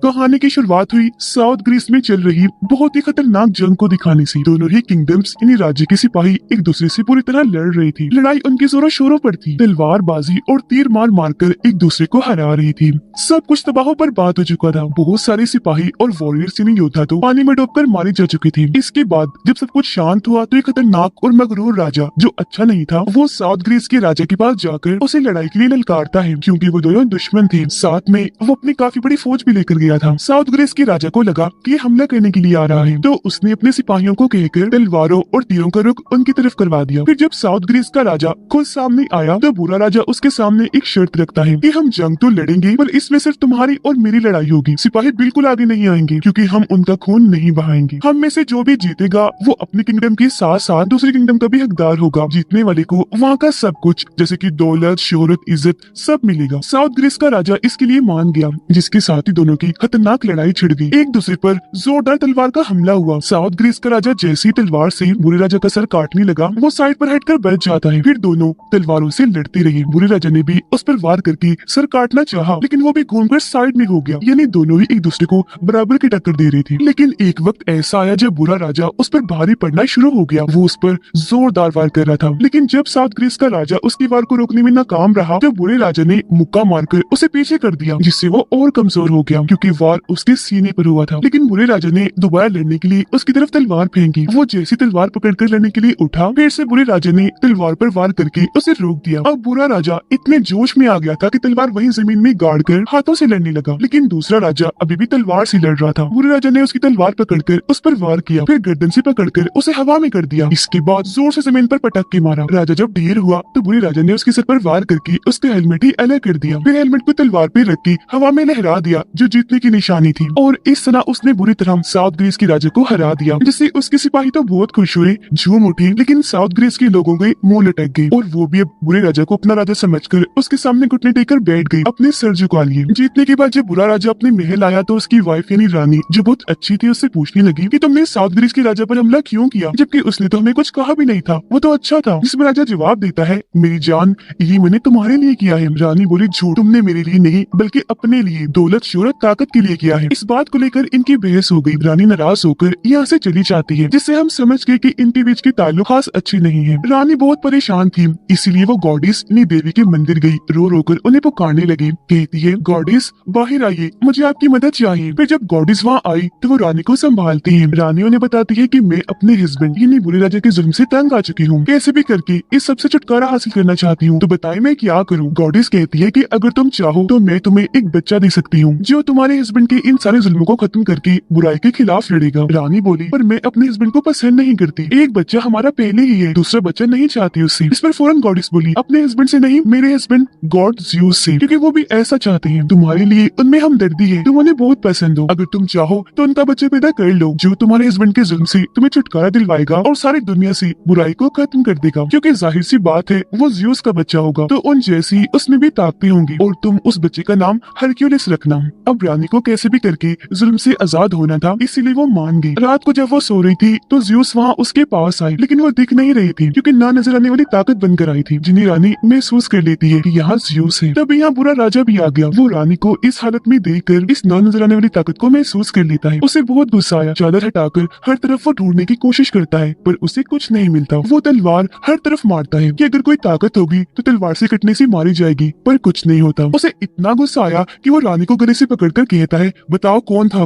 कहानी की शुरुआत हुई साउथ ग्रीस में चल रही बहुत ही खतरनाक जंग को दिखाने से। दोनों ही किंगडम्स यानी राज्य के सिपाही एक दूसरे से पूरी तरह लड़ रही थी। लड़ाई उनके जोरों शोरों पर थी, तलवारबाजी और तीर मार मारकर एक दूसरे को हरा रही थी। सब कुछ तबाह पर बात हो चुका था। बहुत सारे सिपाही और वॉरियर्स यानी योद्धा तो पानी में डूबकर मारे जा चुके थे। इसके बाद जब सब कुछ शांत हुआ तो एक खतरनाक और मगरूर राजा जो अच्छा नहीं था, वो साउथ ग्रीस के राजा के पास जाकर उसे लड़ाई के लिए ललकारता है, क्योंकि वो दोनों दुश्मन थे। साथ में वो अपनी काफी बड़ी फौज भी लेकर गया था। साउथ ग्रीस के राजा को लगा कि ये हमला करने के लिए आ रहा है, तो उसने अपने सिपाहियों को कहकर तलवारों और तीरों का रुख उनकी तरफ करवा दिया। फिर जब साउथ ग्रीस का राजा खुद सामने आया तो बुरा राजा उसके सामने एक शर्त रखता है कि हम जंग तो लड़ेंगे, पर इसमें सिर्फ तुम्हारी और मेरी लड़ाई होगी। सिपाही बिल्कुल आगे नहीं आएंगे, क्योंकि हम उनका खून नहीं बहाएंगे। हम में से जो भी जीतेगा वो अपने किंगडम के साथ साथ दूसरे किंगडम का भी हकदार होगा। जीतने वाले को वहाँ का सब कुछ जैसे कि दौलत, शोहरत, इज्जत सब मिलेगा। साउथ ग्रीस का राजा इसके लिए मान गया, जिसके साथ ही दोनों की खतरनाक लड़ाई छिड़ गई। एक दूसरे पर जोरदार तलवार का हमला हुआ। साउथ ग्रीस का राजा जैसी तलवार से बुरे राजा का सर काटने लगा, वो साइड पर हटकर बैठ जाता है। फिर दोनों तलवारों से लड़ते रहे। बुरे राजा ने भी उस पर वार करके सर काटना चाहा, लेकिन वो भी घूमकर साइड में हो गया। यानी दोनों ही एक दूसरे को बराबर की टक्कर दे रही थी। लेकिन एक वक्त ऐसा आया जब बुरा राजा उस पर भारी पड़ना शुरू हो गया। वो उस पर जोरदार वार कर रहा था, लेकिन जब साउथ ग्रीस का राजा उसकी वार को रोकने में नाकाम रहा तो बुरे राजा ने मुक्का मारकर उसे पीछे कर दिया, जिससे वो और कमजोर हो गया, क्योंकि वार उसके सीने पर हुआ था। लेकिन बुरे राजा ने दोबारा लड़ने के लिए उसकी तरफ तलवार फेंकी। वो जैसी तलवार पकड़कर लड़ने के लिए उठा, फिर से बुरे राजा ने तलवार पर वार करके उसे रोक दिया। अब बुरा राजा इतने जोश में आ गया था कि तलवार वहीं जमीन में गाड़कर हाथों से लड़ने लगा, लेकिन दूसरा राजा अभी भी तलवार से लड़ रहा था। बुरे राजा ने उसकी तलवार पकड़कर उस पर वार किया, फिर गर्दन से पकड़कर उसे हवा में कर दिया। इसके बाद जोर से जमीन पर पटक के मारा। राजा जब ढेर हुआ तो बुरे राजा ने उसके सर पर वार करके उसके हेलमेट ही अलग कर दिया। फिर हेलमेट को तलवार पे रख के हवा में लहरा दिया, जो जीतने की निशानी थी। और इस तरह उसने बुरी तरह साउथ ग्रीस के राजा को हरा दिया, जिससे उसके सिपाही तो बहुत खुश हुए, झूम उठे, लेकिन साउथ ग्रीस के लोगों के मुंह लटक गए और वो भी अब बुरे राजा को अपना राजा समझकर उसके सामने घुटने टेककर बैठ गए, अपने सर झुका लिए। जीतने के बाद जब बुरा राजा अपने महल आया तो उसकी वाइफ यानी रानी, जो बहुत अच्छी थी, उससे पूछने लगी कि तुमने साउथ ग्रीस के राजा पर हमला क्यों किया, जबकि उसने तो हमें कुछ कहा भी नहीं था, वो तो अच्छा था। जिसमें राजा जवाब देता है, मेरी जान, ये मैंने तुम्हारे लिए किया है। रानी बोली, झूठ, तुमने मेरे लिए नहीं बल्कि अपने लिए, दौलत, शोहरत, ताकत के लिए किया है। इस बात को लेकर इनकी बहस हो गई। रानी नाराज होकर यहाँ से चली जाती है, जिससे हम समझ गए कि इनके बीच के ताल्लुक खास अच्छे नहीं है। रानी बहुत परेशान थी, इसीलिए वो गॉडेस यानी देवी के मंदिर गई। रो रो कर उन्हें पुकारने लगी, कहती है, गॉडेस बाहर आइए, मुझे आपकी मदद चाहिए। फिर जब गॉडेस वहाँ आई तो वो रानी को संभालती है। रानी उन्हें बताती है कि मैं अपने हस्बैंड यानी बुरे राजा के जुल्म से तंग आ चुकी हूँ, कैसे भी करके इस सबसे छुटकारा हासिल करना चाहती हूँ, तो बताए मैं क्या करूँ। गॉडेस कहती है कि अगर तुम चाहो तो मैं तुम्हें एक बच्चा दे सकती हूँ, जो तुम्हारे हस्बैंड के इन सारे जुल्मों को खत्म करके बुराई के खिलाफ लड़ेगा। रानी बोली, पर मैं अपने हस्बैंड को पसंद नहीं करती, एक बच्चा हमारा पहले ही है, दूसरा बच्चा नहीं चाहती उससे। इस पर फौरन गॉडेस बोली, अपने हस्बैंड से नहीं, मेरे हस्बैंड गॉड ज़्यूस से, क्योंकि वो भी ऐसा चाहते हैं। तुम्हारे लिए उनमें हमदर्दी है, तुम उन्हें बहुत पसंद हो। अगर तुम चाहो तो उनका बच्चा पैदा कर लो, जो तुम्हारे हस्बैंड के जुल्म से तुम्हें छुटकारा दिलवाएगा और सारी दुनिया से बुराई को खत्म कर देगा, क्योंकि जाहिर सी बात है वो ज़्यूस का बच्चा होगा, तो उन जैसी उसमें भी ताकतें होंगी, और तुम उस बच्चे का नाम हरक्यूलिस रखना। अब रानी को कैसे भी करके जुल्म से आजाद होना था, इसीलिए वो मान गई। रात को जब वो सो रही थी तो ज़्यूस वहाँ उसके पास आई, लेकिन वो दिख नहीं रही थी, क्योंकि ना नजर आने वाली ताकत बनकर आई थी, जिन्हें रानी महसूस कर लेती है कि यहाँ ज़्यूस है। तब यहाँ बुरा राजा भी आ गया। वो रानी को इस हालत में देखकर इस ना नजर आने वाली ताकत को महसूस कर लेता है। उसे बहुत गुस्सा आया। चादर हटाकर हर तरफ वो ढूंढने की कोशिश करता है, पर उसे कुछ नहीं मिलता। वो तलवार हर तरफ मारता है कि अगर कोई ताकत होगी तो तलवार से कटने से मारी जाएगी, पर कुछ नहीं होता। उसे इतना गुस्सा आया कि वो रानी को गले से पकड़कर कहता है, बताओ कौन था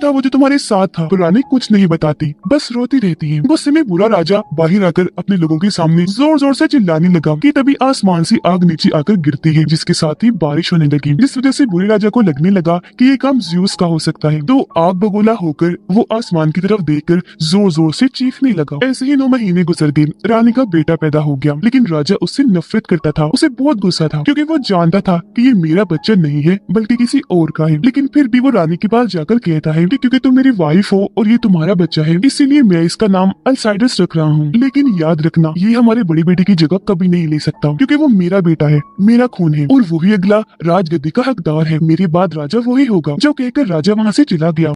वो जो तुम्हारे साथ था। पर रानी कुछ नहीं बताती, बस रोती रहती है। गुस्से में बुरा राजा बाहर आकर अपने लोगों के सामने जोर जोर से चिल्लाने लगा कि तभी आसमान से आग नीचे आकर गिरती है, जिसके साथ ही बारिश होने लगी, जिस वजह से बुरे राजा को लगने लगा कि ये काम ज़्यूस का हो सकता है। तो आग बगोला होकर वो आसमान की तरफ देखकर जोर जोर से चीखने लगा। ऐसे ही 9 महीने गुजर गए। रानी का बेटा पैदा हो गया, लेकिन राजा उससे नफरत करता था। उसे बहुत गुस्सा था, क्योंकि वो जानता था कि ये मेरा बच्चा नहीं है बल्कि किसी और का है। लेकिन फिर भी वो रानी के पास जाकर कहता है कि क्योंकि तुम मेरी वाइफ हो और ये तुम्हारा बच्चा है, इसीलिए मैं इसका नाम अल्साइडस रख रहा हूँ। लेकिन याद रखना, ये हमारे बड़ी बेटे की जगह कभी नहीं ले सकता, क्योंकि वो मेरा बेटा है, मेरा खून है, और वही अगला राजगद्दी का हकदार है। मेरे बाद राजा वही होगा। जो कहकर राजा वहाँ से चला गया।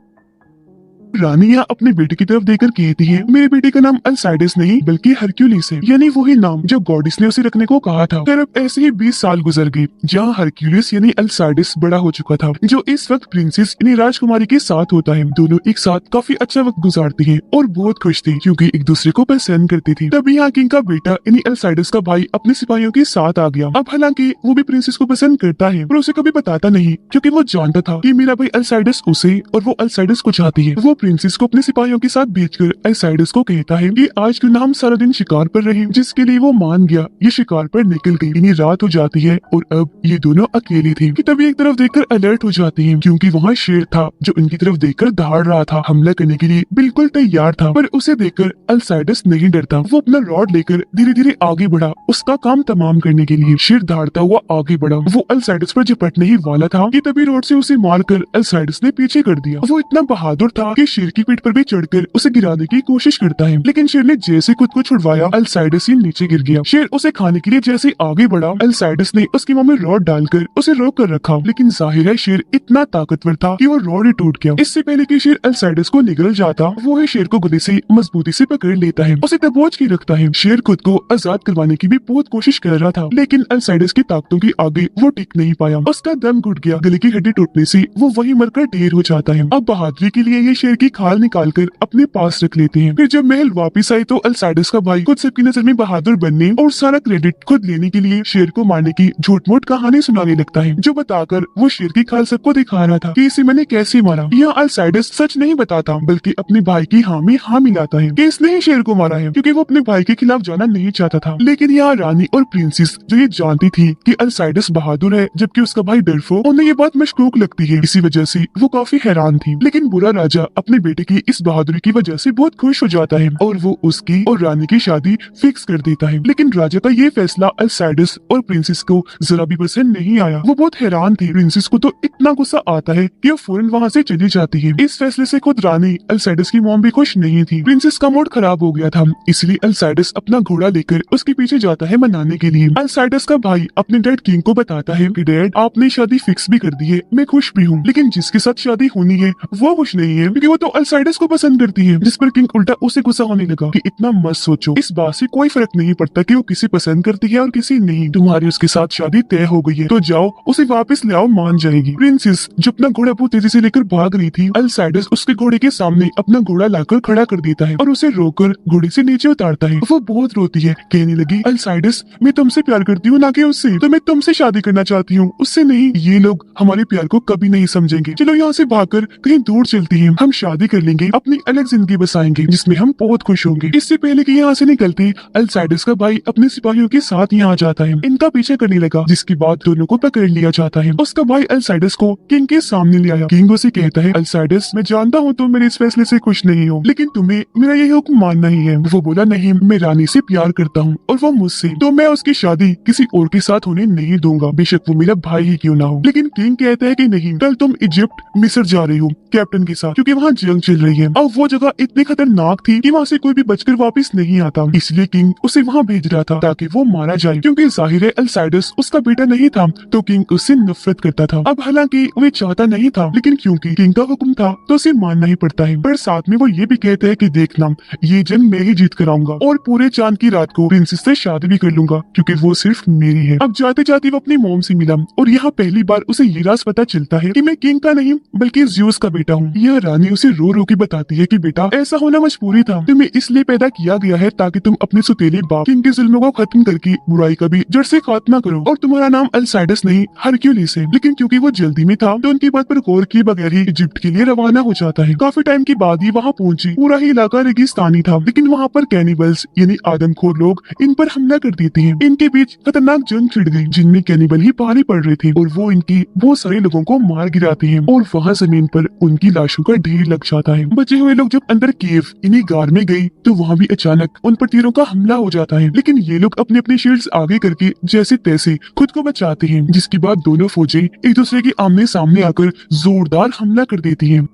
रानी यहाँ अपने बेटे की तरफ देखकर कहती है, मेरे बेटे का नाम अल्साइडस नहीं बल्कि हरक्यूलिस है, यानी वही नाम जो गॉडिस ने उसे रखने को कहा था। फिर अब ऐसे ही 20 साल गुजर गए, जहाँ हरक्यूलिस यानी अल्साइडस बड़ा हो चुका था, जो इस वक्त प्रिंसेस यानी राजकुमारी के साथ होता है। दोनों एक साथ काफी अच्छा वक्त गुजारते हैं और बहुत खुश थे क्योंकि एक दूसरे को पसंद करते थे। तभी यहाँ किंग का बेटा यानी अल्साइडस का भाई अपने सिपाहियों के साथ आ गया। अब हालांकि वो भी प्रिंसेस को पसंद करता है पर उसे कभी बताता नहीं, क्योंकि वो जानता था कि मेरा भाई अल्साइडस उसे और वो अल्साइडस को चाहती है। वो प्रिंसेस को अपने सिपाहियों के साथ भेजकर अल्साइडस को कहता है कि आज क्यों ना हम सारा दिन शिकार पर रहे, जिसके लिए वो मान गया। ये शिकार पर निकल गई, इन्हीं रात हो जाती है और अब ये दोनों अकेले थे कि तभी एक तरफ देखकर अलर्ट हो जाते हैं, क्योंकि वहाँ शेर था जो उनकी तरफ देखकर दहाड़ रहा था, हमला करने के लिए बिल्कुल तैयार था। पर उसे देखकर अल्साइडस नहीं डरता, वो अपना रॉड लेकर धीरे धीरे आगे बढ़ा उसका काम तमाम करने के लिए। शेर दहाड़ता हुआ आगे बढ़ा, वो अल्साइडस पर झपटने ही वाला था कि तभी रोड से उसे मारकर अल्साइडस ने पीछे कर दिया। वो इतना बहादुर था कि शेर की पीठ पर भी चढ़कर उसे गिराने की कोशिश करता है, लेकिन शेर ने जैसे खुद को छुड़वाया अल्साइडस ही नीचे गिर गया। शेर उसे खाने के लिए जैसे आगे बढ़ा, अल्साइडस ने उसकी मुंह में रॉड डालकर उसे रोक कर रखा, लेकिन जाहिर है शेर इतना ताकतवर था कि वो रॉड ही टूट गया। इससे पहले कि शेर अल्साइडस को निगल जाता, वो है शेर को गले से मजबूती से पकड़ लेता है, उसे दबोच के रखता है। शेर खुद को आजाद करवाने की भी बहुत कोशिश कर रहा था, लेकिन अल्साइडस की ताकतों के आगे वो टिक नहीं पाया, उसका दम घुट गया। गले की हड्डी टूटने से वो वहीं मरकर ढेर हो जाता है। अब बहादुरी के लिए ये शेर की खाल निकालकर अपने पास रख लेते हैं। फिर जब महल वापस आई तो अल्साइडस का भाई खुद सबकी नजर में बहादुर बनने और सारा क्रेडिट खुद लेने के लिए शेर को मारने की झूठ मूठ कहानी सुनाने लगता है, जो बताकर वो शेर की खाल सबको दिखा रहा था कि इसे मैंने कैसे मारा। यह अल्साइडस सच नहीं बताता बल्कि अपने भाई की हाँ में हाँ मिलाता है कि इसने ही शेर को मारा है, क्योंकि वो अपने भाई के खिलाफ जाना नहीं चाहता था। लेकिन यहाँ रानी और प्रिंसेस जो ये जानती थी कि अल्साइडस बहादुर है जबकि उसका भाई डरपोक, उन्हें ये बात मशकूक लगती है। इसी वजह से वो काफी हैरान थी। लेकिन बुरा राजा अपने बेटे की इस बहादुरी की वजह से बहुत खुश हो जाता है और वो उसकी और रानी की शादी फिक्स कर देता है। लेकिन राजा का ये फैसला अल्साइडस और प्रिंसेस को जरा भी पसंद नहीं आया। वो बहुत हैरान थी। प्रिंसेस को तो इतना गुस्सा आता है कि वो फौरन वहाँ से चली जाती है। इस फैसले से खुद रानी अल्साइडस की मॉम भी खुश नहीं थी। प्रिंसेस का मूड खराब हो गया था, इसलिए अल्साइडस अपना घोड़ा लेकर उसके पीछे जाता है मनाने के लिए। अल्साइडस का भाई अपने डैड किंग को बताता है कि डैड आपने शादी फिक्स भी कर दी है, मैं खुश भी हूँ, लेकिन जिसके साथ शादी होनी है वो खुश नहीं है, क्योंकि वो तो अल्साइडस को पसंद करती है। जिस पर किंग उल्टा उसे गुस्सा होने लगा कि इतना मत सोचो, इस बात से कोई फर्क नहीं पड़ता कि वो किसी पसंद करती है और किसी नहीं। तुम्हारी उसके साथ शादी तय हो गई है तो जाओ उसे वापस ले आओ, मान जाएगी। प्रिंसेस जो अपना घोड़ा बहुत तेजी से लेकर भाग रही थी, अल्साइडस उसके घोड़े के सामने अपना घोड़ा लाकर खड़ा कर देता है और उसे रोककर घोड़े से नीचे उतारता है। वो बहुत रोती है, कहने लगी अल्साइडस मैं तुमसे प्यार करती हूँ ना कि उससे, तो मैं तुमसे शादी करना चाहती हूँ, उससे नहीं। ये लोग हमारे प्यार को कभी नहीं समझेंगे। चलो यहाँ से भागकर कहीं दूर चलती हैं, हम शादी कर लेंगे, अपनी अलग जिंदगी बसाएंगे जिसमें हम बहुत खुश होंगे। इससे पहले कि यहाँ से निकलते अल्साइडस का भाई अपने सिपाहियों के साथ यहाँ जाता है, इनका पीछे करने लगा, जिसके बाद दोनों को पकड़ लिया जाता है। उसका भाई अल्साइडस को किंग के सामने ले आया। किंग उसे कहता है अल्साइडस मैं जानता हूँ तुम मेरे इस फैसले से खुश नहीं हो, लेकिन तुम्हें मेरा ये हुक्म मानना ही है। वो बोला नहीं, मैं रानी से प्यार करता हूँ और वो मुझसे, तो मैं उसकी शादी किसी और के साथ होने नहीं दूंगा, बेशक वो मेरा भाई ही क्यों ना हो। लेकिन किंग कहता है कि नहीं, कल तुम इजिप्ट मिस्र जा रही हो कैप्टन के साथ, क्योंकि वहाँ जंग चल रही है। अब वो जगह इतनी खतरनाक थी कि वहाँ से कोई भी बचकर वापस नहीं आता, इसलिए किंग उसे वहाँ भेज रहा था ताकि वो मारा जाए, क्योंकि जाहिर है अल्साइडस उसका बेटा नहीं था तो किंग उससे नफरत करता था। अब हालांकि वो चाहता नहीं था, लेकिन क्योंकि किंग का हुक्म था तो उसे मानना ही पड़ता है। पर साथ में वो ये भी कहते हैं कि देखना ये जंग मैं ही जीत कर आऊंगा और पूरे चांद की रात को प्रिंसेस से शादी भी कर लूंगा, क्योंकि वो सिर्फ मेरी है। अब जाते जाते वो अपनी मोम से मिला और यहाँ पहली बार उसे ये राज पता चलता है कि मैं किंग का नहीं बल्कि ज़्यूस का बेटा हूँ। यह रानी उसे रो रो के बताती है कि बेटा ऐसा होना मजबूरी था, तुम्हें इसलिए पैदा किया गया है ताकि तुम अपने सुतेले बाप किंग के जुल्मों को खत्म करके बुराई का भी जड़ से खात्मा करो। और तुम्हारा नाम अल्साइडस नहीं हरक्यूलिस है। लेकिन क्योंकि वो जल्दी में था तो उनकी बात पर गौर किए बगैर ही इजिप्ट के लिए रवाना हो जाता है। काफी टाइम के बाद ही वहाँ पहुंची। पूरा ही इलाका रेगिस्तानी था, लेकिन वहाँ पर कैनिबल्स यानी आदमखोर लोग इन पर हमला कर देते हैं। इनके बीच खतरनाक जंग छिड़ गई, जिनमें कैनिबल ही भारी पड़ रहे थे और वो इनकी बहुत सारे लोगों को मार गिराते हैं और वहाँ जमीन पर उनकी लाशों का ढेर लग जाता है। बचे हुए लोग जब अंदर केव इन्हीं गार में गई तो वहाँ भी अचानक उन पर तीरों का हमला हो जाता है, लेकिन ये लोग अपने अपने शील्ड्स आगे करके जैसे तैसे खुद को बचाते हैं, जिसके बाद दोनों फौजें एक दूसरे के आमने सामने आकर जोरदार हमला कर देती हैं।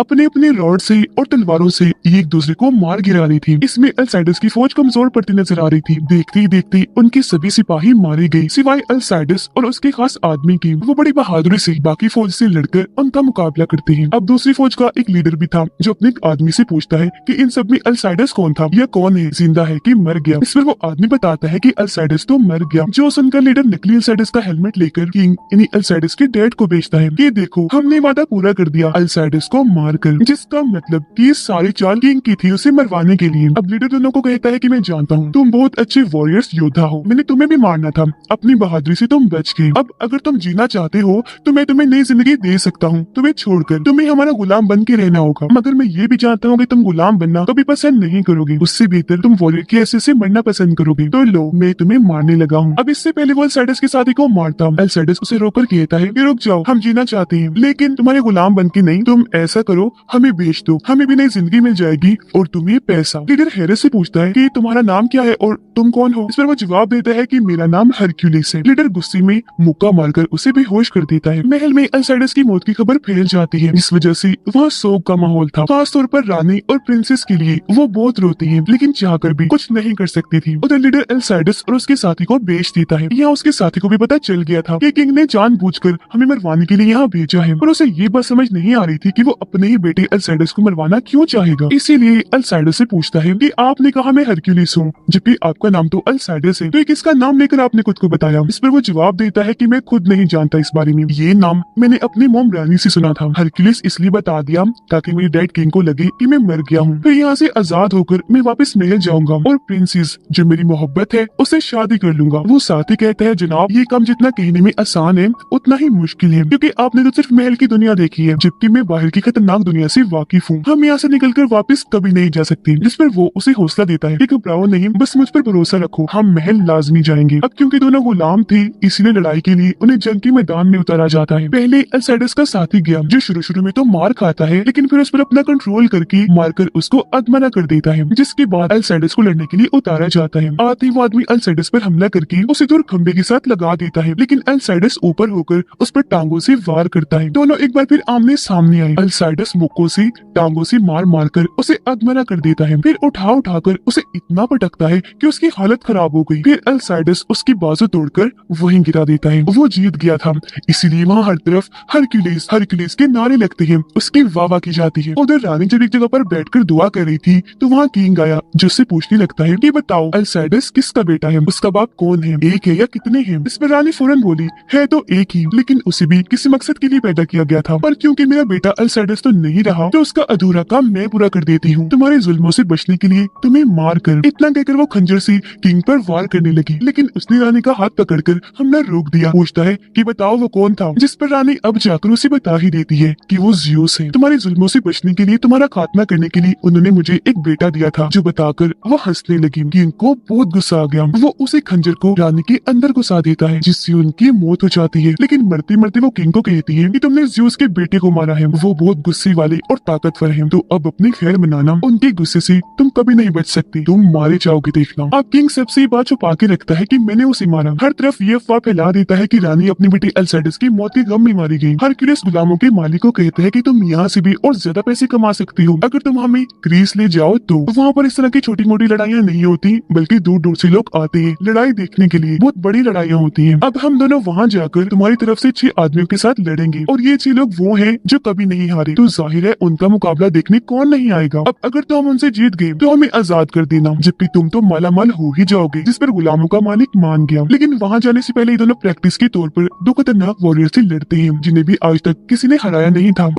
अपने अपने रॉड से और तलवारों से एक दूसरे को मार गिरा रही थी। इसमें अल्साइडस की फौज कमजोर पड़ती नजर आ रही थी। देखते ही देखते उनके सभी सिपाही मारे गए सिवाय अल्साइडस और उसके खास आदमी की। वो बड़ी बहादुरी से बाकी फौज से लड़कर उनका मुकाबला करते हैं। अब दूसरी फौज का एक लीडर भी था जो अपने एक आदमी से पूछता है कि इन सब में अल्साइडस कौन था, या कौन है, जिंदा है कि मर गया। इस पर वो आदमी बताता है कि अल्साइडस तो मर गया। जो सुनकर लीडर नकली अल्साइडस का हेलमेट लेकर किंग यानी अल्साइडस के डैड को बेचता है कि देखो हमने वादा पूरा कर दिया अल्साइडस को मारकर, जिसका मतलब कि सारी चाल किंग की थी उसे मरवाने के लिए। अब लीडर दोनों को कहता है कि मैं जानता हूँ तुम बहुत अच्छे वॉरियर्स योद्धा हो, मैंने तुम्हें भी मारना था, अपनी बहादुरी से तुम बच गए। अब अगर तुम जीना चाहते हो तो मैं तुम्हें नई जिंदगी दे सकता हूँ, तुम्हें छोड़कर तुम्हें हमारा गुलाम बन के रहना होगा। मगर मैं ये भी जानता हूँ कि तुम गुलाम बनना कभी पसंद नहीं करोगे, उससे बेहतर तुम वॉरियर के ऐसे से मरना पसंद करोगे। तो लो मैं तुम्हें मारने लगा हूँ। अब इससे पहले वो अल्साइडस के साथी को मारता अल्साइडस उसे रोककर कहता है कि रुक जाओ, हम जीना चाहते हैं लेकिन तुम्हारे गुलाम बन के नहीं, तुम ऐसा करो हमें बेच दो, हमें भी नई जिंदगी मिल जाएगी और तुम्हें पैसा। लीडर हैरत से पूछता है कि तुम्हारा नाम क्या है और तुम कौन हो। इस पर वो जवाब देता है कि मेरा नाम हरक्यूलिस है। लीडर गुस्से में मुक्का मारकर उसे बेहोश कर देता है। महल में अल्साइडस की मौत की खबर फैल जाती है। इस वजह से वहाँ शोक का माहौल था, खास तौर पर रानी और प्रिंसेस के लिए। वो बहुत रोती है लेकिन चाहकर भी कुछ नहीं कर सकती थी। उधर लीडर अल्साइडस और उसके साथी को बेच देता है। यहाँ उसके साथी को भी पता चल गया था कि किंग ने जानबूझकर हमें मरवाने के लिए यहाँ भेजा है, पर उसे ये बात समझ नहीं आ रही थी कि वो अपने ही बेटे अल्साइडस को मरवाना क्यों चाहेगा। इसीलिए अल्साइडस से पूछता है कि आपने कहा मैं हरक्यूलिस हूँ, जबकि आपका नाम तो अल्साइडस है, तो ये किसका नाम लेकर आपने खुद को बताया। इस पर वो जवाब देता है कि मैं खुद नहीं जानता इस बारे में, ये नाम मैंने अपनी मोम रानी से सुना था। हरक्यूलिस इसलिए बता दिया ताकि मेरे डैड किंग को लगे कि मैं मर गया हूँ। फिर यहाँ से आजाद होकर मैं वापस महल जाऊंगा और प्रिंसेस जो मेरी मोहब्बत है उससे शादी कर लूंगा। वो साथी कहता है जनाब ये काम जितना कहने में आसान है उतना ही मुश्किल है, क्योंकि आपने तो सिर्फ महल की दुनिया देखी है जबकि मैं बाहर की खतरनाक दुनिया से वाकिफ हूँ। हम यहाँ से निकलकर वापस कभी नहीं जा सकते। जिस पर वो उसे हौसला देता है कि घबराओ नहीं, बस मुझ पर भरोसा रखो, हम महल लाजमी जाएंगे। अब क्योंकि दोनों गुलाम थे इसलिए लड़ाई के लिए उन्हें जंग के मैदान में उतारा जाता है। पहले अल्साइडस का साथी गया जो शुरू में तो मार खाता है लेकिन फिर उस पर अपना कंट्रोल करके मारकर उसको अधमरा कर देता है, जिसके बाद अल्साइडस को लड़ने के लिए उतारा जाता है। आते ही वो आदमी अल्साइडस पर हमला करके उसे दूर खंबे के साथ लगा देता है, लेकिन अल्साइडस ऊपर होकर उस पर टांगों से वार करता है। दोनों एक बार फिर आमने सामने आए। अल्साइडस मुक्कों से टांगों से मार मारकर उसे अधमरा कर देता है, फिर उठा उठाकर उसे इतना पटकता है कि उसकी हालत खराब हो गई। फिर अल्साइडस उसकी बाजू तोड़कर वहीं गिरा देता है। वो जीत गया था, इसीलिए वहाँ हर तरफ हरक्यूलिस हरक्यूलिस के नारे लगते हैं, उसकी वाह की जाती है। उधर रानी जब एक जगह पर बैठकर दुआ कर रही थी तो वहाँ किंग आया जो उससे पूछने लगता है कि बताओ अल्साइडस किसका बेटा है, उसका बाप कौन है, एक है या कितने हैं। इस पर रानी फौरन बोली है तो एक ही, लेकिन उसे भी किसी मकसद के लिए पैदा किया गया था, पर क्योंकि मेरा बेटा अल्साइडस तो नहीं रहा तो उसका अधूरा काम मैं पूरा कर देती हूँ। तुम्हारे जुल्मों से बचने के लिए तुम्हें मार कर। इतना कहकर वो खंजर से किंग पर वार करने लगी, लेकिन उसने रानी का हाथ पकड़कर हमला रोक दिया। पूछता है कि बताओ वो कौन था, जिस पर रानी अब जाकर उसे बता ही देती है कि वो ज़्यूस है। तुम्हारे जुल्मों से बचने के लिए, तुम्हारा खात्मा करने के लिए उन्होंने मुझे एक बेटा दिया था। जो बताकर वो हंसने लगी। किंग को बहुत गुस्सा आ गया। वो उसे खंजर को रानी के अंदर घुसा देता है जिससे उनकी मौत हो जाती है, लेकिन मरते मरते वो किंग को कहती है कि तुमने ज़्यूस के बेटे को मारा है, वो बहुत गुस्से वाले और ताकतवर है, तो अब अपनी खैर मनाना, उनके गुस्से से तुम कभी नहीं बच सकती, तुम मारे जाओगे देखना। अब किंग सबसे ये बात छुपा के रखता है कि मैंने उसे मारा। हर तरफ ये अफवाह फैला देता है कि रानी अपनी बेटी अल्साइडस की मौत के गम में मारी गई। हरक्यूलिस गुलामों के मालिक को कहते हैं कि तुम यहाँ से भी और ज्यादा पैसे कमा सकती हो अगर तुम हमें ग्रीस ले जाओ तो। वहाँ पर इस तरह की छोटी मोटी लड़ाइयाँ नहीं होती, बल्कि दूर दूर से लोग आते हैं लड़ाई देखने के लिए। बहुत बड़ी लड़ाइयाँ होती हैं। अब हम दोनों वहाँ जाकर तुम्हारी तरफ से 6 आदमियों के साथ लड़ेंगे और ये 6 लोग वो हैं जो कभी नहीं हारे, तो जाहिर है उनका मुकाबला देखने कौन नहीं आएगा। अब अगर तो हम उनसे जीत गए तो हमें आजाद कर देना, जबकि तुम तो मालामाल हो ही जाओगे। जिस पर गुलामों का मालिक मान गया। लेकिन वहाँ जाने से पहले ये दोनों प्रैक्टिस के तौर पर 2 खतरनाक वॉरियर से लड़ते हैं जिन्हें भी आज तक किसी ने हराया नहीं था।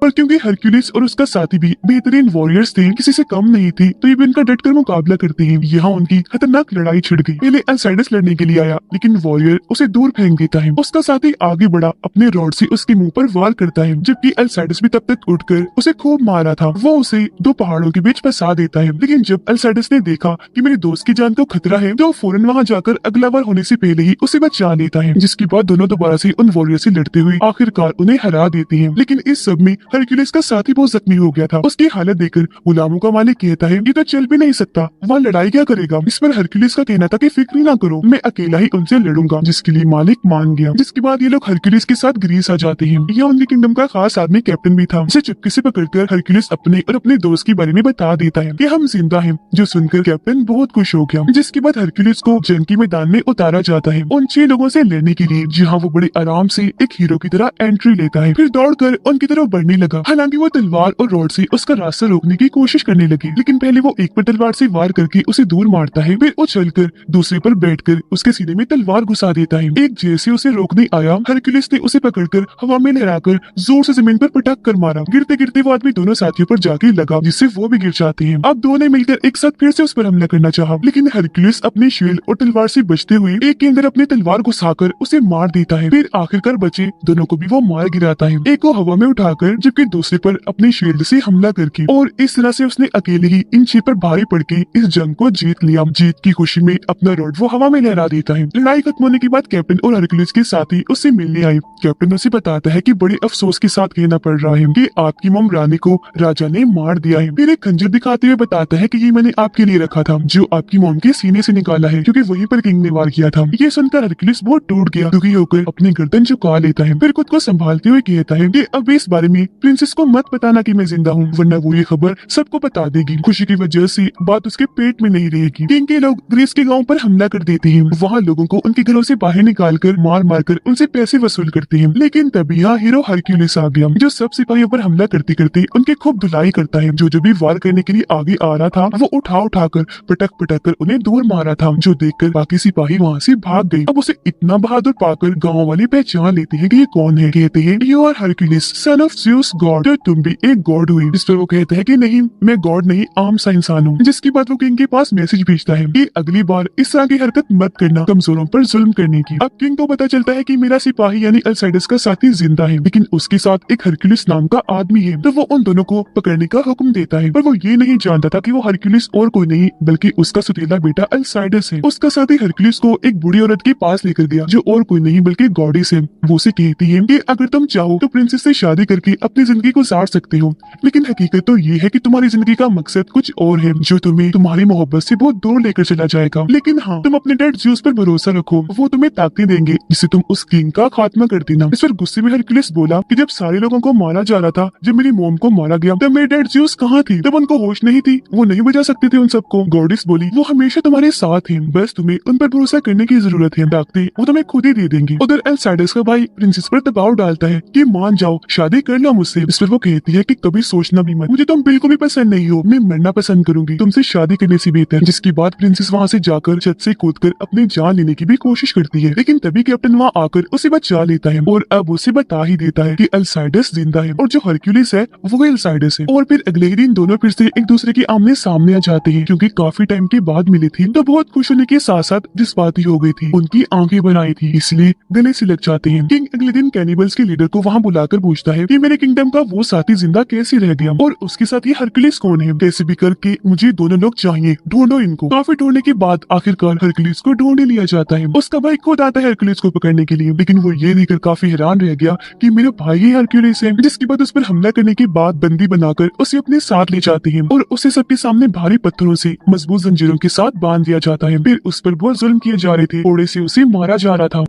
पर क्योंकि हरक्यूलिस और उसका साथी भी बेहतरीन वॉरियर्स थे, किसी से कम नहीं थे, तो ये भी उनका डटकर मुकाबला करते हैं। यहाँ उनकी खतरनाक लड़ाई छिड़ गई। पहले अल्साइडस लड़ने के लिए आया, लेकिन वॉरियर उसे दूर फेंक देता है। उसका साथी आगे बढ़ा, अपने रॉड से उसके मुंह पर वार करता है, जबकि अल्साइडस भी तब तक उठकर उसे खूब मारा था। वो उसे 2 पहाड़ों के बीच फंसा देता है। लेकिन जब अल्साइडस ने देखा कि मेरे दोस्त की जान को खतरा है, तो फौरन वहाँ जाकर अगला वार होने से पहले ही उसे बचा लेता है, जिसके बाद दोनों दोबारा से उन वॉरियर से लड़ते हुए आखिरकार उन्हें हरा देते हैं। लेकिन इस सब में हरक्यूलिस का साथी बहुत जख्मी हो गया था। उसकी हालत देखकर गुलामों का मालिक कहता है ये तो चल भी नहीं सकता, वहाँ लड़ाई क्या करेगा। इस पर हरक्यूलिस का कहना था कि फिक्र ना करो, मैं अकेला ही उनसे लड़ूंगा, जिसके लिए मालिक मान गया। जिसके बाद ये लोग हरक्यूलिस के साथ ग्रीस आ जाते हैं। यह उनके किंगडम का खास आदमी कैप्टन भी था। उसे चुपके से पकड़कर हरक्यूलिस अपने और अपने दोस्त के बारे में बता देता है कि हम जिंदा हैं, जो सुनकर कैप्टन बहुत खुश हो गया। जिसके बाद हरक्यूलिस को जंग के मैदान में उतारा जाता है उन 6 लोगों से लड़ने के लिए, जहाँ वो बड़े आराम से एक हीरो की तरह एंट्री लेता है। फिर दौड़कर उनकी तरफ बढ़ने लगा। हालांकि वो तलवार और रॉड से उसका रास्ता रोकने की कोशिश करने लगे, लेकिन पहले वो एक पर तलवार से वार करके उसे दूर मारता है। फिर वो चलकर दूसरे पर बैठकर उसके सीने में तलवार घुसा देता है। एक जैसे उसे रोकने आया, हरक्यूलिस ने उसे पकड़कर हवा में लहराकर जोर से जमीन पर पटक कर मारा। गिरते गिरते वो आदमी दोनों साथियों पर जाके लगा, जिससे वो भी गिर जाते हैं। अब दोनों ने मिलकर एक साथ फिर से उस पर हमला करना चाहा, लेकिन हरक्यूलिस अपने शील्ड और तलवार से बचते हुए एक के अंदर अपनी तलवार घुसाकर उसे मार देता है। फिर आखिरकार बचे दोनों को भी वो मार गिराता है, एक को हवा में उठाकर जबकि दूसरे पर अपने शील्ड से हमला करके। और इस तरह से उसने अकेले ही इन 6 पर भारी पड़ के इस जंग को जीत लिया। जीत की खुशी में अपना रॉड वो हवा में लहरा देता है। लड़ाई खत्म होने के बाद कैप्टन और हरक्यूलिस के साथी उससे मिलने आए। कैप्टन उसे बताता है कि बड़े अफसोस के साथ कहना पड़ रहा है कि आपकी मॉम रानी को राजा ने मार दिया है। फिर एक खंजर दिखाते हुए बताता है कि ये मैंने आपके लिए रखा था, जो आपकी मॉम के सीने से निकाला है, क्योंकि वहीं पर किंग ने वार किया था। ये सुनकर हरक्यूलिस बहुत टूट गया, दुखी होकर अपनी गर्दन झुका लेता है। फिर खुद को संभालते हुए कहता है कि अब इस बारे में प्रिंसेस को मत बताना कि मैं जिंदा हूँ, वरना वो ये खबर सबको बता देगी। खुशी की वजह से बात उसके पेट में नहीं रहेगी। किंग के लोग ग्रीस के गाँव पर हमला कर देते हैं। वहाँ लोगों को उनके घरों से बाहर निकाल कर मार मार कर उनसे पैसे वसूल करते हैं। लेकिन तभी यहाँ हीरो हरक्यूलिस आ गया, जो सब सिपाहियों पर हमला करते करते उनके खूब धुलाई करता है। जो भी वार करने के लिए आगे आ रहा था वो उठा कर पटक पटक कर उन्हें दूर मारा था, जो देखकर बाकी सिपाही वहाँ से भाग गए। अब उसे इतना बहादुर पाकर गाँव वाले पहचान लेते हैं कि ये कौन है। कहते हैं you are Hercules, son of Zeus god, तो तुम भी एक गॉड हुई। इस पर वो कहता है कि नहीं, मैं गॉड नहीं, आम सा इंसान हूँ। जिसके बाद वो किंग के पास मैसेज भेजता है कि अगली बार इस तरह की हरकत मत करना, कमजोरों पर जुल्म करने की। अब किंग को पता चलता है कि मेरा सिपाही यानी अल्साइडस का साथी जिंदा है, लेकिन उसके साथ एक हरक्यूलिस नाम का आदमी है। तो वो उन दोनों को पकड़ने का हुक्म देता है, पर वो ये नहीं जानता था कि वो हरक्यूलिस और कोई नहीं बल्कि उसका सुतीला बेटा अल्साइडस है। उसका साथी हरक्यूलिस को एक बूढ़ी औरत के पास लेकर गया, जो और कोई नहीं बल्कि गॉडेस है। वो उसे कहती है कि अगर तुम चाहो तो प्रिंसेस से शादी करके अपनी जिंदगी को सार सकते हो, लेकिन हकीकत तो ये है कि तुम्हारी जिंदगी का मकसद कुछ और है, जो तुम्हें तुम्हारी मोहब्बत से बहुत दूर लेकर चला जाएगा। लेकिन हाँ, तुम अपने डैड ज़्यूस पर भरोसा रखो, वो तुम्हें ताकतें देंगे जिससे तुम उस किंग का खात्मा कर देना। इस पर गुस्से में हरक्यूलिस बोला कि जब सारे लोगों को मारा जा रहा था, जब मेरी मोम को मारा गया, तब मेरे डैड ज़्यूस कहाँ थी? तब उनको होश नहीं थी, वो नहीं बचा सकते थे उन सबको। गॉडेस बोली वो हमेशा तुम्हारे साथ हैं, बस तुम्हें उन पर भरोसा करने की जरूरत है, ताकतें वो तुम्हें खुद ही दे देंगे। उधर अल्साइडस का भाई प्रिंसेस पर दबाव डालता है कि मान जाओ, शादी कर लो मुझसे। इस पर वो कहती है कि कभी सोचना भी मत, मुझे तुम बिल्कुल भी पसंद नहीं हो, मैं मरना पसंद करूंगी, तुमसे शादी करने से बेहतर। जिसके बाद प्रिंसेस वहाँ से जाकर छत से कूदकर अपनी जान लेने की भी कोशिश करती है, लेकिन तभी कैप्टन वहाँ आकर उसे बचा लेता है और अब उसे बता ही देता है कि अल्साइडस जिंदा है और जो हरक्यूलिस है वो अल्साइडस है। और फिर अगले ही दिन दोनों फिर से एक दूसरे के आमने सामने आ जाते हैं, क्योंकि काफी टाइम के बाद मिली थी तो बहुत खुश होने के साथ साथ जज्बाती हो गई थी, उनकी आंखें बनाई थी, इसलिए गले से लग जाते हैं। किंग अगले दिन कैनिबल्स के लीडर को वहाँ बुलाकर पूछता है कि मेरे किंगडम का वो साथी जिंदा कैसे रह गया और उसके साथ ये हरक्यूलिस कौन है। कैसे भी करके मुझे दोनों लोग चाहिए, ढूंढो इनको। काफी ढूंढने के बाद आखिरकार हरक्यूलिस को ढूंढ लिया जाता है। उसका भाई खुद आता है हरक्यूलिस को पकड़ने के लिए, लेकिन वो ये देखकर काफी हैरान रह गया कि मेरा भाई ही हरक्यूलिस है। जिसके बाद उस पर हमला करने के बाद बंदी बनाकर उसे अपने साथ ले जाते हैं और उसे सबके सामने भारी पत्थरों से मजबूत जंजीरों के साथ बांध दिया जाता है। फिर उस पर बहुत जुल्म किए जा रहे थे, घोड़े से उसे मारा जा रहा था।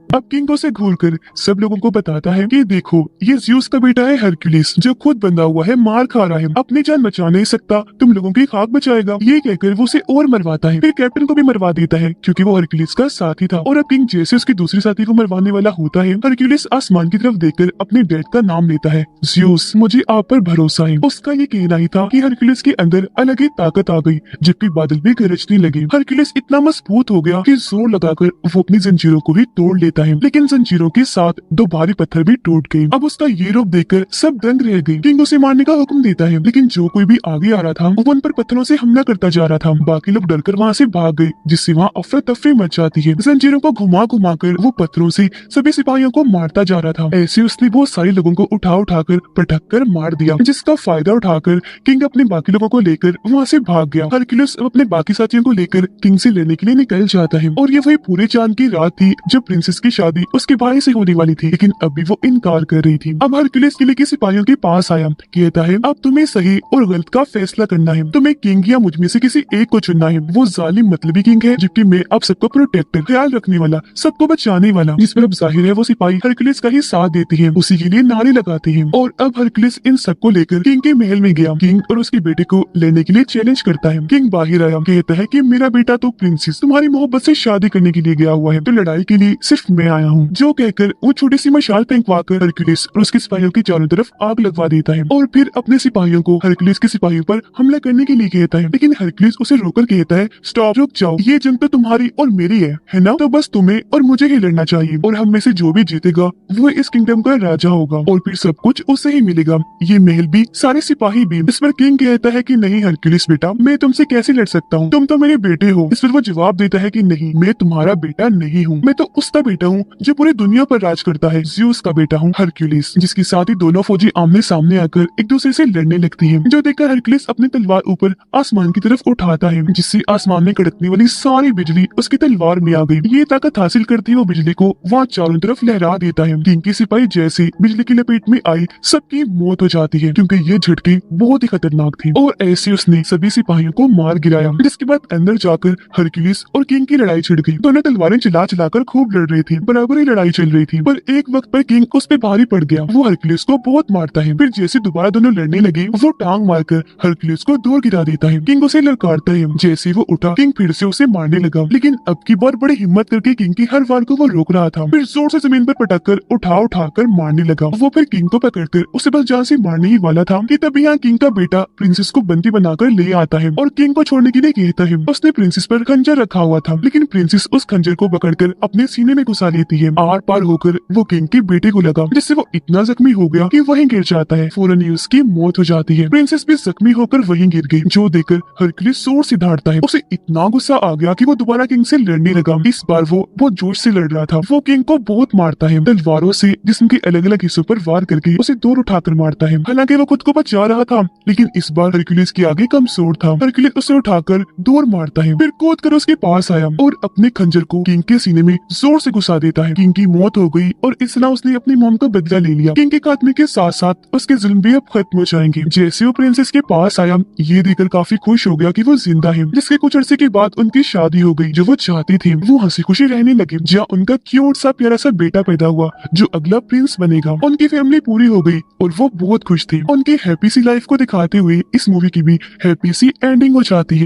अब किंग उसे घूरकर सब लोगों को बताता है कि देखो, ये ज़्यूस का बेटा है हरक्यूलिस, जो खुद बंधा हुआ है, मार खा रहा है, अपनी जान बचा नहीं सकता, तुम लोगों की खाक बचाएगा। ये कहकर वो उसे और मरवाता है। फिर कैप्टन को भी मरवा देता है, क्योंकि वो हरक्यूलिस का साथी था। और अब किंग जैसे उसके दूसरे साथी को मरवाने वाला होता है, हरक्यूलिस आसमान की तरफ देखकर अपने डैड का नाम लेता है, ज़्यूस, मुझे आप पर भरोसा है। उसका ये कहना ही था कि हरक्यूलिस के अंदर अलग ही ताकत आ गई, जबकि बादल भी गरजने लगे। हरक्यूलिस इतना मजबूत हो गया कि जोर लगाकर वो अपनी जंजीरों को भी तोड़ लेता है, लेकिन जंजीरों के साथ 2 भारी पत्थर भी टूट गए। अब उसका ये रूप देखकर सब दंग रह गए। किंग उसे मारने का हुक्म देता है, लेकिन जो कोई भी आगे आ रहा था वो उन पर पत्थरों से हमला करता जा रहा था। बाकी लोग डरकर वहाँ से भाग गए, जिससे वहाँ अफरा तफरी मच जाती है। जंजीरों को घुमा घुमा कर वो पत्थरों से सभी सिपाहियों को मारता जा रहा था। ऐसे उसने बहुत सारे लोगों को उठा उठाकर पटक कर मार दिया, जिसका फायदा उठाकर किंग अपने बाकी लोगों को लेकर वहाँ से भाग गया। हरक्यूलिस अपने बाकी साथियों को लेकर किंग से लेने के लिए निकल जाता है। और ये वही पूरे चांद की रात थी जब प्रिंसेस की शादी उसके भाई से होने वाली थी, लेकिन अभी वो इनकार कर रही थी। अब हरक्यूलिस किले के सिपाहियों के पास आया, कहता है अब तुम्हें सही और गलत का फैसला करना है, तुम्हें किंग या मुझ में से किसी एक को चुनना है। वो जालिम मतलबी किंग है, जबकि मैं अब सबको प्रोटेक्टर, ख्याल रखने वाला, सबको बचाने वाला। जिस पर अब जाहिर है वो सिपाही हरक्यूलिस का ही साथ देते हैं, उसी के लिए नारे लगाते हैं। और अब हरक्यूलिस इन सबको लेकर किंग के महल में गया। किंग और उसके बेटे को लेने के लिए चैलेंज करता है। किंग बाहर आया, कहता है कि मेरा बेटा तो प्रिंसेस तुम्हारी मोहब्बत से शादी करने के लिए गया हुआ है, तो लड़ाई के लिए सिर्फ मैं आया हूँ। जो कहकर वो छोटी सी मशाल फेंकवाकर हरक्यूलिस और उसके सिपाहियों की चारों तरफ आग लगवा देता है और फिर अपने सिपाहियों को हरक्यूलिस के सिपाहियों पर हमला करने के लिए कहता है। लेकिन हरक्यूलिस उसे रोकर कहता है स्टॉप, रुक जाओ, ये जंग तो तुम्हारी और मेरी है ना? तो बस तुम्हें और मुझे ही लड़ना चाहिए और हम में से जो भी जीतेगा वो इस किंगडम का राजा होगा और फिर सब कुछ उसे ही मिलेगा, ये महल भी, सारे सिपाही भी। इस पर किंग कहता है कि नहीं हरक्यूलिस बेटा, मैं तुमसे कैसे लड़ सकता हूँ, तुम तो मेरे बेटे हो। इस पर वो जवाब देता है कि नहीं, मैं तुम्हारा बेटा नहीं हूँ, मैं तो उसका बेटा हूँ जो पूरी दुनिया पर राज करता है, ज़्यूस का बेटा हूँ हरक्यूलिस। जिसके साथ ही दोनों फौजी आमने सामने आकर एक दूसरे से लड़ने लगती हैं, जो देखकर हरक्यूलिस अपनी तलवार ऊपर आसमान की तरफ उठाता है, जिससे आसमान में कड़कने वाली सारी बिजली उसकी तलवार में आ गई। ये ताकत हासिल करती वो बिजली को वहाँ चारों तरफ लहरा देता है। किंग की सिपाही जैसे बिजली की लपेट में आई, सबकी मौत हो जाती है, क्योंकि ये झटके बहुत ही खतरनाक थे और ऐसे उसने सभी सिपाहियों को मार गिराया। जिसके बाद अंदर जाकर हरक्यूलिस और किंग की लड़ाई छिड़ गई। दोनों तलवारें चला चलाकर खूब लड़ रहे थे, बराबर ही लड़ाई चल रही थी। पर एक वक्त पर किंग उस पे भारी पड़ गया, वो हरक्यूलिस को बहुत मारता है। फिर जैसे दोबारा दोनों लड़ने लगे, वो टांग मारकर हरक्यूलिस को दूर गिरा देता है। किंग उसे ललकारता है, जैसे वो उठा किंग फिर से उसे मारने लगा, लेकिन अब की बार बड़ी हिम्मत करके किंग की हर वार को वो रोक रहा था। फिर जोर से जमीन पर पटक कर उठा कर मारने लगा। वो फिर किंग को पकड़कर उसे बस जान से मारने ही वाला था कि तभी यहाँ किंग का बेटा प्रिंसेस को बंदी बनाकर ले आता है और किंग को छोड़ने के लिए कहता है। उसने प्रिंसेस पर खंजर रखा हुआ था, लेकिन प्रिंसेस उस खंजर को पकड़कर अपने सीने में घुसा लेती है। आर पार होकर वो किंग के बेटे को लगा, जिससे वो इतना जख्मी हो गया कि वहीं गिर जाता है। फौरन ही उसकी मौत हो जाती है। प्रिंसेस भी जख्मी होकर वहीं गिर गई, जो देखकर हरक्यूलिस जोर से दहाड़ता है। उसे इतना गुस्सा आ गया कि वो दोबारा किंग से लड़ने लगा। इस बार वो बहुत जोश से लड़ रहा था। वो किंग को बहुत मारता है, तलवारों से जिस्म के अलग अलग हिस्सों पर वार करके उसे दूर उठाकर मारता है। हालांकि वो खुद को बचा रहा था, लेकिन इस बार हरक्यूलिस के आगे कमजोर था। हरक्यूलिस उसे उठाकर दूर मारता है, फिर कूद कर उसके पास आया और अपने खंजर को किंग के सीने में जोर से घुसा देता है। किंग की मौत हो गई और इस तरह उसने अपनी मौत का बदला ले लिया। किंग के खात्मे के साथ साथ उसके जुल्म भी अब खत्म हो जाएंगे। जैसे वो प्रिंसेस के पास आया, ये देखकर काफी खुश हो गया कि वो जिंदा है। जिसके कुछ अरसे के बाद उनकी शादी हो गई, जो वो चाहते थे। वो हंसी खुशी रहने लगे, जहाँ उनका क्यूट सा प्यारा सा बेटा पैदा हुआ, जो अगला प्रिंस बनेगा। उनकी फैमिली पूरी हो गई और वो बहुत खुश थे। उनकी हैप्पी सी लाइफ को दिखाते हुए इस मूवी की भी हैप्पी सी एंडिंग हो जाती है।